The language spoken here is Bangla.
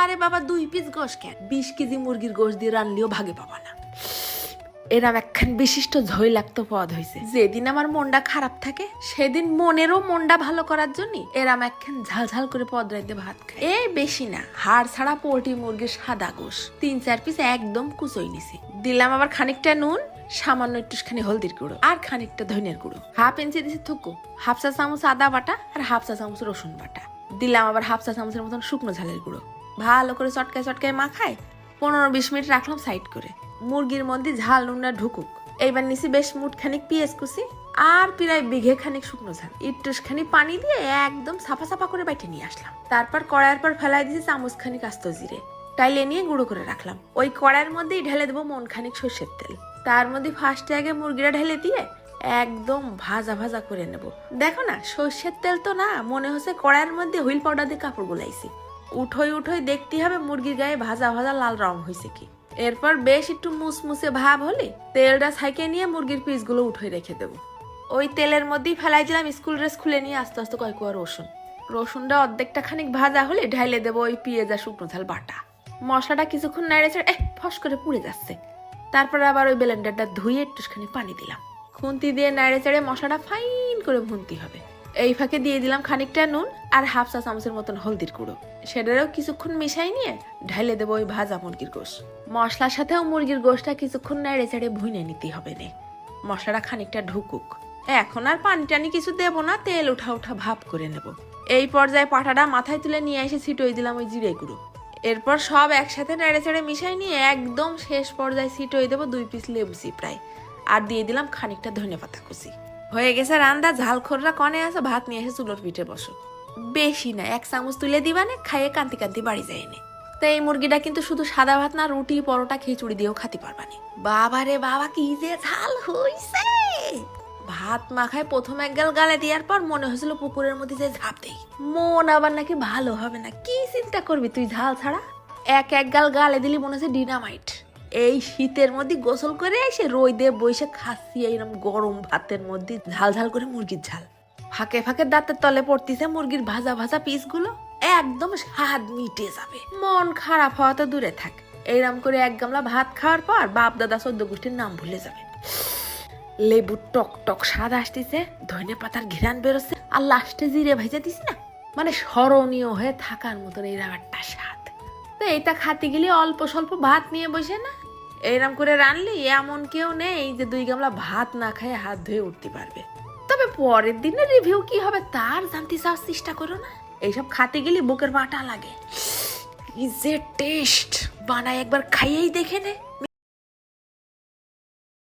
আরে বাবা 2 পিস গোশ কেন, 20 কেজি মুরগির গোশ দিয়ে রানলেও ভাগে পাবা না। এরম একখান বিশিষ্ট ঝই লাগতো পদ হয়েছে। যেদিন আমার মনটা খারাপ থাকে সেদিন মনেরও মনটা ভালো করার জন্য এরাম একখান ঝালঝাল করে পদ রাইতে ভাত খায়। এই বেশি না, হাড় ছাড়া পোল্ট্রি মুরগির সাদা গোশ 3-4 পিস একদম কুচই নিছি। দিলাম আবার খানিকটা নুন, সামান্য একটুখানি হলদির গুঁড়ো আর খানিকটা ধনিয়ার গুঁড়ো, 1/2 ইঞ্চি দিছি থুকু, 1/2 চা চামচ আদা বাটা আর 1/2 চা চামচ রসুন বাটা। দিলাম আবার 1/2 চা চামচের মতন শুকনো ঝালের গুঁড়ো। ভালো করে চটকায় চটকায় মাখায় 15-20 মিনিট রাখলাম সাইড করে। মুরগির মধ্যে ঝাল নুনটা ঢুকুক। এইবার নিছি বেশ মুঠখানিক পেঁয়াজ কুচি আর প্রায় বিঘে খানিক শুকনো ঝাল, একটুখানি পানি দিয়ে একদম সাফা সাফা করে বাইটে নিয়ে আসলাম। তারপর কড়াইয়ের পর ফেলাই দিয়েছি চামচ খানিক আস্ত জিরে, টাইলে নিয়ে গুঁড়ো করে রাখলাম। ওই কড়াইয়ের মধ্যেই ঢেলে দেবো মন খানিক সর্ষের তেল। তার মধ্যে ফার্স্টে আগে মুরগিটা ঢেলে দিয়ে একদম ভাজা ভাজা করে নেব। দেখো না, সর্ষের তেল তো না, মনে হচ্ছে কড়াইয়ের মধ্যে হুইল পাউডার দিয়ে কাপড় গুলাইছি। উঠোই উঠোই দেখতে হবে মুরগির গায়ে ভাজা ভাজা লাল রং হয়েছে কি। এরপর বেশ একটু মুসমুসে ভাব হলে তেলটা ছাইকে নিয়ে মুরগির পিসগুলো উঠে রেখে দেবো। ওই তেলের মধ্যেই ফেলাই দিলাম স্কুল ড্রেস খুলে নিয়ে আস্তে আস্তে কয়েক রসুন। রসুনটা অর্ধেকটা খানিক ভাজা হলে ঢাইলে দেবো ওই পেঁয়াজ আর শুকনো ঝাল বাটা। মশলাটা কিছুক্ষণ নাড়ে ছেড়ে ফস করে পুড়ে যাচ্ছে। তারপর আবার ওই ব্লেন্ডারটা ধুয়ে একটুখানি পানি দিলাম। খুন্তি দিয়ে নাড়ে চেড়ে মশলাটা ফাইন করে ভুনতে হবে। এই ফাঁকে দিয়ে দিলাম খানিকটা নুন আর 1/2 চা চামচের মতন হলদির গুঁড়ো। সেটারও কিছুক্ষণ মিশাই নিয়ে ঢাইলে দেবো ওই ভাজা মুরগির গোশ। মশলার সাথেও মুরগির গোশটা কিছুক্ষণ নাড়ে চেড়ে ভুনে নিতে হবে নে। মশলাটা খানিকটা ঢুকুক। এখন আর পানি টানি কিছু দেবো না, তেল উঠা উঠা ভাপ করে নেব। এই পর্যায়ে পাটাটা মাথায় তুলে নিয়ে এসে ছিটোই দিলাম ওই জিরে গুঁড়ো। এরপর সব একসাথে নেড়ে চেড়ে মিশাই নিয়ে একদম শেষ পর্যায়ে ছিটোই দেবো 2 পিস লেবু চিপড়াই আর দিয়ে দিলাম খানিকটা ধনেপাতা কুচি। হয়ে গেছে রান্না। ঝালখোররা কনে আছে, ভাত নিয়ে এসে চুলোর পিঠে বসো। বেশি না, 1 চামচ তুলে দিবানে, খাইয়ে কান্তি কান্তি বাড়ি যায়নি। তো এই মুরগিটা কিন্তু শুধু সাদা ভাত না, রুটি পরোটা খিচুড়ি দিয়েও খাতে পারবানি। বাবা রে বাবা, কি যে ঝাল হইছে! ভাত মাখায় প্রথম এক গাল গালে দেওয়ার পর মনে হয়েছিল পুকুরের মধ্যে যে ঝাঁপ দেই। মন আবার নাকি ভালো হবে না। কি চিন্তা করবি তুই ঝাল ছাড়া? এক গাল গালে দিলি মনে হচ্ছে ডিনামাইট। এই শীতের মধ্যে গোসল করে এসে রোদে বসে খাচ্ছি এইরকম গরম ভাতের মধ্যে ঝাল ঝাল করে মুরগির ঝাল। ফাঁকে ফাঁকে দাঁতের তলে পড়তিছে মুরগির ভাজা ভাজা পিসগুলো। একদম স্বাদ মিটে যাবে। মন খারাপ হওয়া তো দূরে থাক, এইরকম করে 1 গামলা ভাত খাওয়ার পর বাপ দাদা 14 গোষ্ঠীর নাম ভুলে যাবে। লেবুর টক টক স্বাদ আসতেছে, ধনে পাতার ঘ্রাণ বেরোচ্ছে আর লাস্টে জিরে ভেজে দিস না, মানে স্মরণীয় হয়ে থাকার মতন এইরকম একটা স্বাদ। তো এইটা খাতে গেলে অল্প স্বল্প ভাত নিয়ে বসে না, এইরকম করে রানলি এমন কেউ নেই যে 2 গামলা ভাত না খেয়ে হাত ধুয়ে উঠতে পারবে। তবে পরের দিনের রিভিউ কি হবে তার জানতে চাওয়ার চেষ্টা করো না। এইসব খাতে গেলে বুকের বাটা লাগে। কি যে টেস্ট, বানায় একবার খাইয়েই দেখে নে।